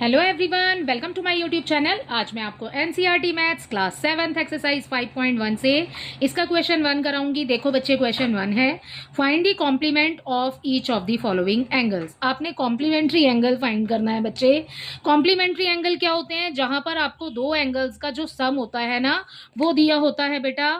Hello everyone, welcome to my YouTube channel. आज मैं आपको NCERT maths class 7th exercise 5.1 से इसका क्वेश्चन 1 कराऊंगी। देखो बच्चे, क्वेश्चन 1 है find the complement of each of the following angles. आपने कॉम्प्लीमेंट्री एंगल फाइंड करना है बच्चे। कॉम्प्लीमेंट्री एंगल क्या होते हैं? जहां पर आपको दो एंगल्स का जो सम होता है ना, वो दिया होता है बेटा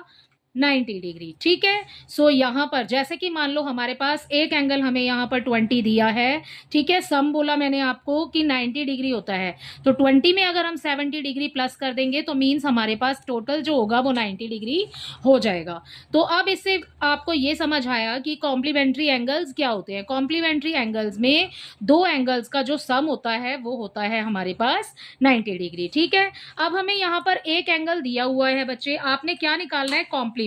90 डिग्री। ठीक है। सो यहाँ पर जैसे कि मान लो हमारे पास एक एंगल हमें यहाँ पर 20 दिया है। ठीक है। सम बोला मैंने आपको कि 90 डिग्री होता है, तो 20 में अगर हम 70 डिग्री प्लस कर देंगे तो मीन्स हमारे पास टोटल जो होगा वो 90 डिग्री हो जाएगा। तो अब इससे आपको ये समझ आया कि कॉम्प्लीमेंट्री एंगल्स क्या होते हैं। कॉम्प्लीमेंट्री एंगल्स में दो एंगल्स का जो सम होता है वो होता है हमारे पास 90 डिग्री। ठीक है। अब हमें यहाँ पर एक एंगल दिया हुआ है बच्चे, आपने क्या निकालना है? कॉम्प्लीमेंट।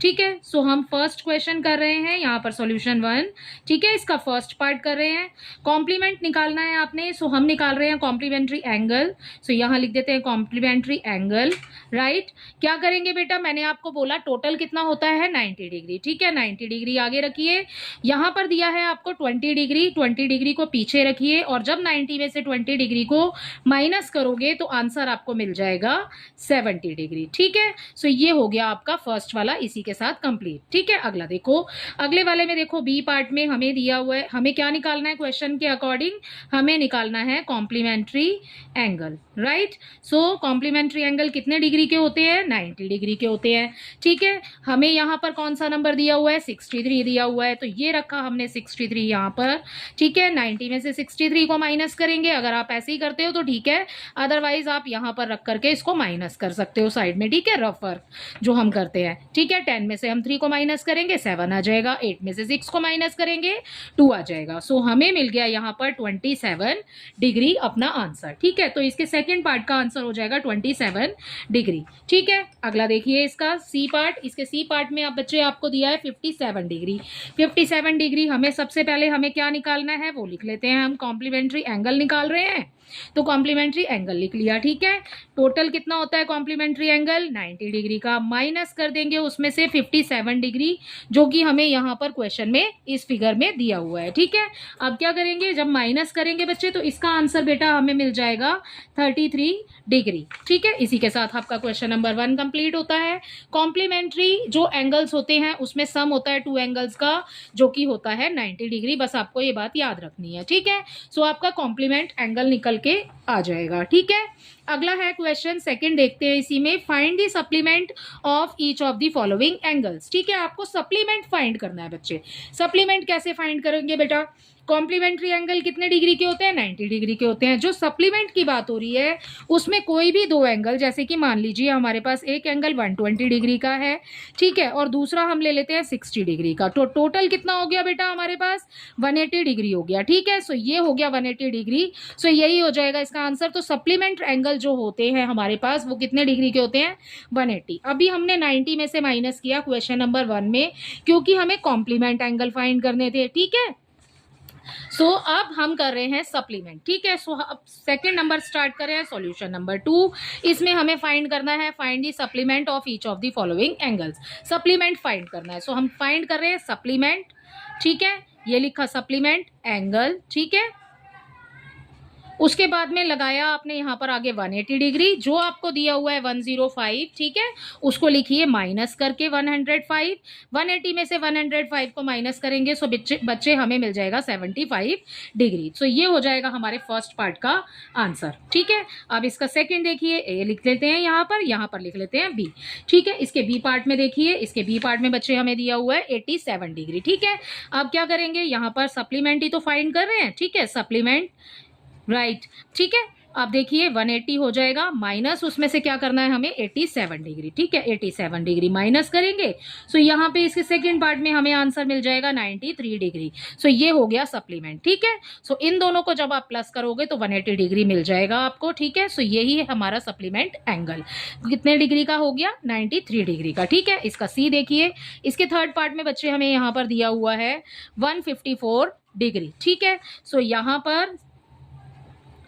ठीक है। सो हम फर्स्ट क्वेश्चन कर रहे हैं यहाँ पर सॉल्यूशन 1। ठीक है, इसका फर्स्ट पार्ट कर रहे हैं। कॉम्प्लीमेंट निकालना है आपने, सो हम निकाल रहे हैं कॉम्प्लीमेंट्री एंगल। सो यहाँ लिख देते हैं कॉम्प्लीमेंट्री एंगल। राइट। क्या करेंगे बेटा? मैंने आपको बोला टोटल कितना होता है 90 डिग्री। ठीक है, 90 डिग्री आगे रखिए। यहाँ पर दिया है आपको 20 डिग्री, 20 डिग्री को पीछे रखिए और जब 90 में से 20 डिग्री को माइनस करोगे तो आंसर आपको मिल जाएगा 70 डिग्री। ठीक है। सो ये हो गया आपका फर्स्ट वाला, इसी के साथ कंप्लीट। ठीक है। अगला देखो, अगले वाले में देखो बी पार्ट में हमें दिया हुआ है, हमें क्या निकालना है? क्वेश्चन के अकॉर्डिंग हमें निकालना है कॉम्प्लीमेंट्री एंगल। राइट। सो कॉम्प्लीमेंट्री एंगल कितने डिग्री के होते हैं? 90 डिग्री के होते हैं। ठीक है। हमें यहाँ पर कौन सा नंबर दिया हुआ है? 63 दिया हुआ है, तो ये रखा हमने 63 यहाँ पर। ठीक है। 90 में से 63 को माइनस करेंगे। अगर आप ऐसे ही करते हो तो ठीक है, अदरवाइज आप यहाँ पर रख करके इसको माइनस कर सकते हो साइड में। ठीक है, रफ वर्क जो हम करते हैं। ठीक है। 10 में से हम 3 को माइनस करेंगे 7 आ जाएगा, 8 में से 6 को माइनस करेंगे 2 आ जाएगा। सो हमें मिल गया यहाँ पर 27 डिग्री अपना आंसर। ठीक है। तो इसके सेकंड पार्ट का आंसर हो जाएगा 27 डिग्री। ठीक है। अगला देखिए इसका सी पार्ट। इसके सी पार्ट में आप बच्चे आपको दिया है 57 डिग्री। 57 डिग्री हमें सबसे पहले हमें क्या निकालना है वो लिख लेते हैं। हम कॉम्प्लीमेंट्री एंगल निकाल रहे हैं, तो कॉम्प्लीमेंट्री एंगल लिख लिया। ठीक है। टोटल कितना होता है कॉम्प्लीमेंट्री एंगल? 90 डिग्री का। माइनस कर देंगे उसमें से 57 डिग्री, जो कि हमें यहाँ पर क्वेश्चन में इस फिगर में दिया हुआ है। ठीक है। अब क्या करेंगे? जब माइनस करेंगे बच्चे तो इसका आंसर बेटा हमें मिल जाएगा 33 डिग्री। ठीक है। इसी के साथ आपका क्वेश्चन नंबर 1 कंप्लीट होता है। कॉम्प्लीमेंट्री जो एंगल्स होते हैं उसमें सम होता है 2 एंगल्स का, जो कि होता है 90 डिग्री। बस आपको ये बात याद रखनी है। ठीक है। सो आपका कॉम्प्लीमेंट एंगल निकल के आ जाएगा। ठीक है। अगला है क्वेश्चन सेकंड, देखते हैं इसी में। Find the supplement of each of the following angles. ठीक है, आपको सप्लीमेंट फाइंड करना है बच्चे। सप्लीमेंट कैसे फाइंड करेंगे बेटा? कॉम्प्लीमेंट्री एंगल कितने डिग्री के होते हैं? 90 डिग्री के होते हैं। जो सप्लीमेंट की बात हो रही है उसमें कोई भी दो एंगल, जैसे कि मान लीजिए हमारे पास एक एंगल 120 डिग्री का है। ठीक है, और दूसरा हम ले लेते हैं 60 डिग्री का, तो टोटल कितना हो गया बेटा हमारे पास? 180 डिग्री हो गया। ठीक है। सो ये हो गया 180 डिग्री। सो यही हो जाएगा इसका आंसर। तो सप्लीमेंट एंगल जो होते हैं हमारे पास वो कितने डिग्री के होते हैं? 180। अभी हमने 90 में से माइनस किया क्वेश्चन नंबर 1 में, क्योंकि हमें कॉम्प्लीमेंट एंगल फाइंड करने थे। ठीक है। सो अब हम कर रहे हैं सप्लीमेंट। ठीक है। सो अब सेकंड नंबर स्टार्ट कर रहे हैं, सॉल्यूशन नंबर 2। इसमें हमें फाइंड करना है find the supplement of each of the following angles. Supplement find करना है। सो हम फाइंड कर रहे हैं सप्लीमेंट। ठीक है, ये लिखा सप्लीमेंट एंगल। ठीक है। उसके बाद में लगाया आपने यहाँ पर आगे 180 डिग्री, जो आपको दिया हुआ है 105। ठीक है, उसको लिखिए माइनस करके 105। 180 में से 105 को माइनस करेंगे सो बच्चे हमें मिल जाएगा 75 डिग्री। सो ये हो जाएगा हमारे फर्स्ट पार्ट का आंसर। ठीक है। अब इसका सेकंड देखिए, ए लिख लेते हैं यहाँ पर लिख लेते हैं बी। ठीक है। इसके बी पार्ट में देखिए, इसके बी पार्ट में बच्चे हमें दिया हुआ है 87 डिग्री। ठीक है। अब क्या करेंगे? यहाँ पर सप्लीमेंट ही तो फाइंड कर रहे हैं। ठीक है, सप्लीमेंट। राइट। ठीक है। अब देखिए 180 हो जाएगा, माइनस उसमें से क्या करना है हमें? 87 डिग्री। ठीक है, 87 डिग्री माइनस करेंगे। सो यहाँ पे इसके सेकंड पार्ट में हमें आंसर मिल जाएगा 93 डिग्री। सो ये हो गया सप्लीमेंट। ठीक है। सो इन दोनों को जब आप प्लस करोगे तो 180 डिग्री मिल जाएगा आपको। ठीक है। सो यही है हमारा सप्लीमेंट एंगल। कितने डिग्री का हो गया? 93 डिग्री का। ठीक है। इसका सी देखिए, इसके थर्ड पार्ट में बच्चे हमें यहाँ पर दिया हुआ है 154 डिग्री। ठीक है। सो यहाँ पर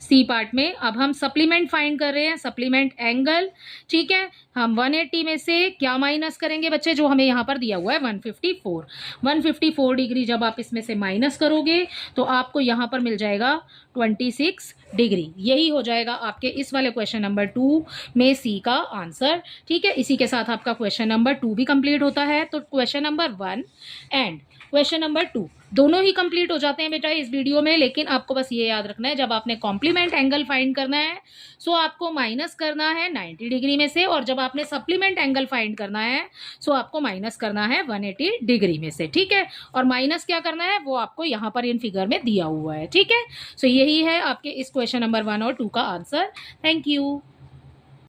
सी पार्ट में अब हम सप्लीमेंट फाइंड कर रहे हैं, सप्लीमेंट एंगल। ठीक है, हम 180 में से क्या माइनस करेंगे बच्चे, जो हमें यहाँ पर दिया हुआ है 154। 154 डिग्री जब आप इसमें से माइनस करोगे तो आपको यहाँ पर मिल जाएगा 26 डिग्री। यही हो जाएगा आपके इस वाले क्वेश्चन नंबर 2 में सी का आंसर। ठीक है, इसी के साथ आपका क्वेश्चन नंबर 2 भी कंप्लीट होता है। तो question number 1 and question number 2 दोनों ही कंप्लीट हो जाते हैं बेटा इस वीडियो में। लेकिन आपको बस ये याद रखना है, जब आपने कॉम्प्लीमेंट एंगल फाइंड करना है सो आपको माइनस करना है 90 डिग्री में से, और जब आपने सप्लीमेंट एंगल फाइंड करना है सो आपको माइनस करना है 180 डिग्री में से। ठीक है, और माइनस क्या करना है वो आपको यहाँ पर इन फिगर में दिया हुआ है। ठीक है, सो यही है आपके इस क्वेश्चन नंबर 1 और 2 का आंसर। Thank you.